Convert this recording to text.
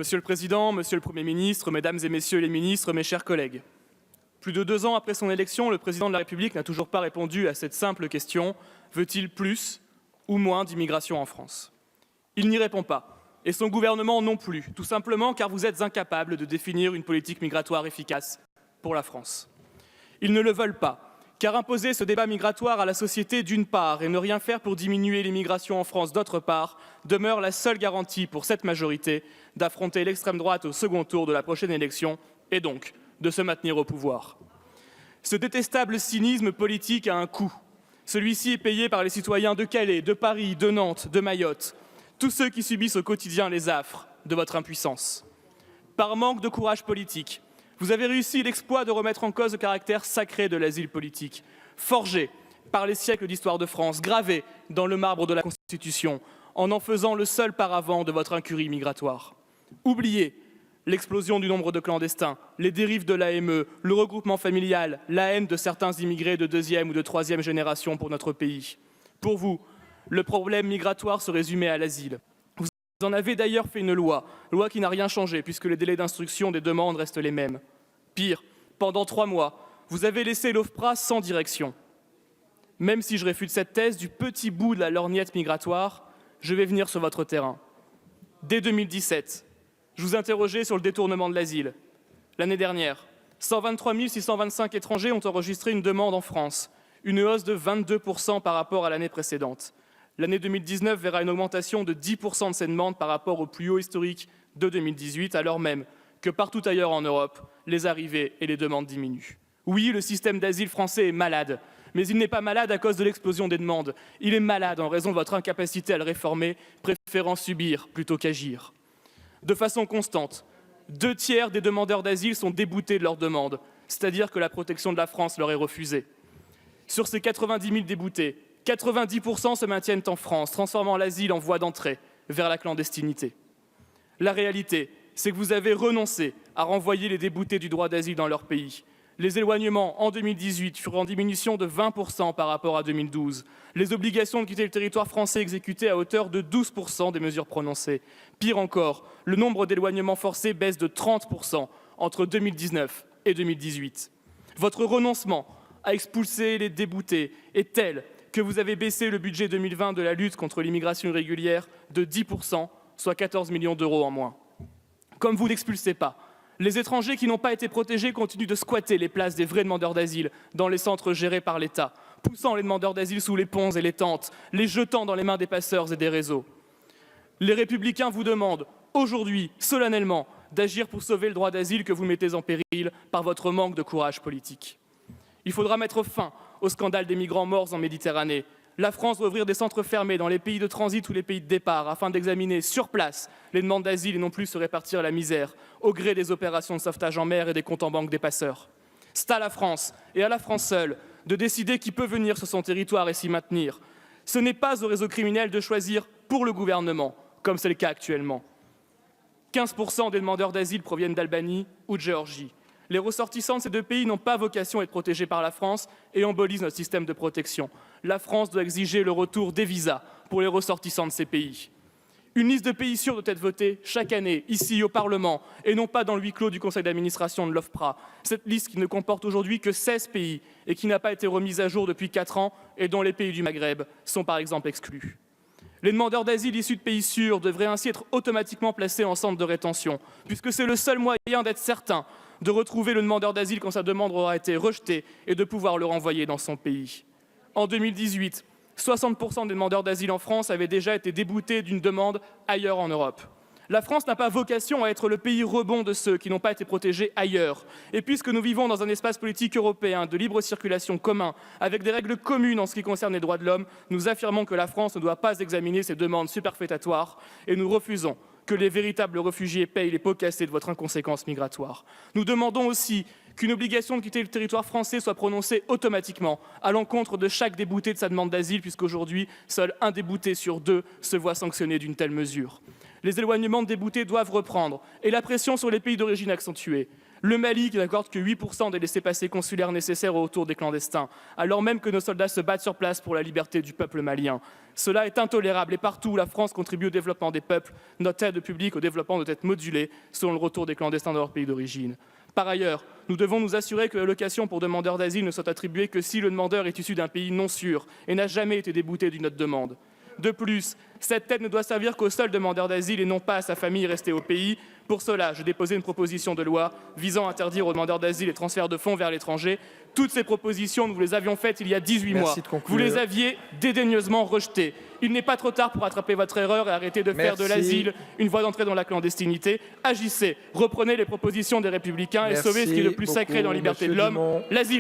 Monsieur le Président, Monsieur le Premier ministre, Mesdames et Messieurs les ministres, mes chers collègues. Plus de 2 ans après son élection, le Président de la République n'a toujours pas répondu à cette simple question. Veut-il plus ou moins d'immigration en France? Il n'y répond pas, et son gouvernement non plus, tout simplement car vous êtes incapables de définir une politique migratoire efficace pour la France. Ils ne le veulent pas, car imposer ce débat migratoire à la société d'une part et ne rien faire pour diminuer l'immigration en France d'autre part demeure la seule garantie pour cette majorité d'affronter l'extrême droite au second tour de la prochaine élection et donc de se maintenir au pouvoir. Ce détestable cynisme politique a un coût. Celui-ci est payé par les citoyens de Calais, de Paris, de Nantes, de Mayotte, tous ceux qui subissent au quotidien les affres de votre impuissance. Par manque de courage politique, vous avez réussi l'exploit de remettre en cause le caractère sacré de l'asile politique, forgé par les siècles d'histoire de France, gravé dans le marbre de la Constitution, en faisant le seul paravent de votre incurie migratoire. Oubliez l'explosion du nombre de clandestins, les dérives de l'AME, le regroupement familial, la haine de certains immigrés de 2e ou de 3e génération pour notre pays. Pour vous, le problème migratoire se résumait à l'asile. Vous en avez d'ailleurs fait une loi qui n'a rien changé puisque les délais d'instruction des demandes restent les mêmes. Pire, pendant 3 mois, vous avez laissé l'OFPRA sans direction. Même si je réfute cette thèse du petit bout de la lorgnette migratoire, je vais venir sur votre terrain. Dès 2017, je vous interrogeais sur le détournement de l'asile. L'année dernière, 123 625 étrangers ont enregistré une demande en France, une hausse de 22% par rapport à l'année précédente. L'année 2019 verra une augmentation de 10% de ces demandes par rapport au plus haut historique de 2018, alors même que partout ailleurs en Europe, les arrivées et les demandes diminuent. Oui, le système d'asile français est malade, mais il n'est pas malade à cause de l'explosion des demandes. Il est malade en raison de votre incapacité à le réformer, préférant subir plutôt qu'agir. De façon constante, 2 tiers des demandeurs d'asile sont déboutés de leur demande, c'est-à-dire que la protection de la France leur est refusée. Sur ces 90 000 déboutés, 90% se maintiennent en France, transformant l'asile en voie d'entrée vers la clandestinité. La réalité, c'est que vous avez renoncé à renvoyer les déboutés du droit d'asile dans leur pays. Les éloignements en 2018 furent en diminution de 20% par rapport à 2012. Les obligations de quitter le territoire français exécutées à hauteur de 12% des mesures prononcées. Pire encore, le nombre d'éloignements forcés baisse de 30% entre 2019 et 2018. Votre renoncement à expulser les déboutés est tel que vous avez baissé le budget 2020 de la lutte contre l'immigration irrégulière de 10%, soit 14 millions d'euros en moins. Comme vous n'expulsez pas, les étrangers qui n'ont pas été protégés continuent de squatter les places des vrais demandeurs d'asile dans les centres gérés par l'État, poussant les demandeurs d'asile sous les ponts et les tentes, les jetant dans les mains des passeurs et des réseaux. Les Républicains vous demandent aujourd'hui, solennellement, d'agir pour sauver le droit d'asile que vous mettez en péril par votre manque de courage politique. Il faudra mettre fin au scandale des migrants morts en Méditerranée. La France doit ouvrir des centres fermés dans les pays de transit ou les pays de départ afin d'examiner sur place les demandes d'asile et non plus se répartir la misère au gré des opérations de sauvetage en mer et des comptes en banque des passeurs. C'est à la France et à la France seule de décider qui peut venir sur son territoire et s'y maintenir. Ce n'est pas au réseau criminel de choisir pour le gouvernement, comme c'est le cas actuellement. 15% des demandeurs d'asile proviennent d'Albanie ou de Géorgie. Les ressortissants de ces 2 pays n'ont pas vocation à être protégés par la France et embolisent notre système de protection. La France doit exiger le retour des visas pour les ressortissants de ces pays. Une liste de pays sûrs doit être votée chaque année, ici au Parlement, et non pas dans le huis clos du conseil d'administration de l'OFPRA. Cette liste qui ne comporte aujourd'hui que 16 pays et qui n'a pas été remise à jour depuis 4 ans et dont les pays du Maghreb sont par exemple exclus. Les demandeurs d'asile issus de pays sûrs devraient ainsi être automatiquement placés en centre de rétention, puisque c'est le seul moyen d'être certain de retrouver le demandeur d'asile quand sa demande aura été rejetée et de pouvoir le renvoyer dans son pays. En 2018, 60% des demandeurs d'asile en France avaient déjà été déboutés d'une demande ailleurs en Europe. La France n'a pas vocation à être le pays rebond de ceux qui n'ont pas été protégés ailleurs. Et puisque nous vivons dans un espace politique européen de libre circulation commun, avec des règles communes en ce qui concerne les droits de l'homme, nous affirmons que la France ne doit pas examiner ces demandes superfétatoires et nous refusons que les véritables réfugiés payent les pots cassés de votre inconséquence migratoire. Nous demandons aussi qu'une obligation de quitter le territoire français soit prononcée automatiquement à l'encontre de chaque débouté de sa demande d'asile, puisqu'aujourd'hui, seul un débouté sur 2 se voit sanctionné d'une telle mesure. Les éloignements de déboutés doivent reprendre et la pression sur les pays d'origine accentuée. Le Mali qui n'accorde que 8% des laissez-passer consulaires nécessaires au retour des clandestins, alors même que nos soldats se battent sur place pour la liberté du peuple malien. Cela est intolérable et partout où la France contribue au développement des peuples, notre aide publique au développement doit être modulée selon le retour des clandestins dans leur pays d'origine. Par ailleurs, nous devons nous assurer que l'allocation pour demandeurs d'asile ne soit attribuée que si le demandeur est issu d'un pays non sûr et n'a jamais été débouté d'une autre demande. De plus, cette aide ne doit servir qu'aux seuls demandeurs d'asile et non pas à sa famille restée au pays. Pour cela, j'ai déposé une proposition de loi visant à interdire aux demandeurs d'asile les transferts de fonds vers l'étranger. Toutes ces propositions, nous vous les avions faites il y a 18 mois. Vous les aviez dédaigneusement rejetées. Il n'est pas trop tard pour rattraper votre erreur et arrêter de faire de l'asile une voie d'entrée dans la clandestinité. Agissez, reprenez les propositions des Républicains et sauvez ce qui est le plus sacré dans la liberté de l'homme, l'asile.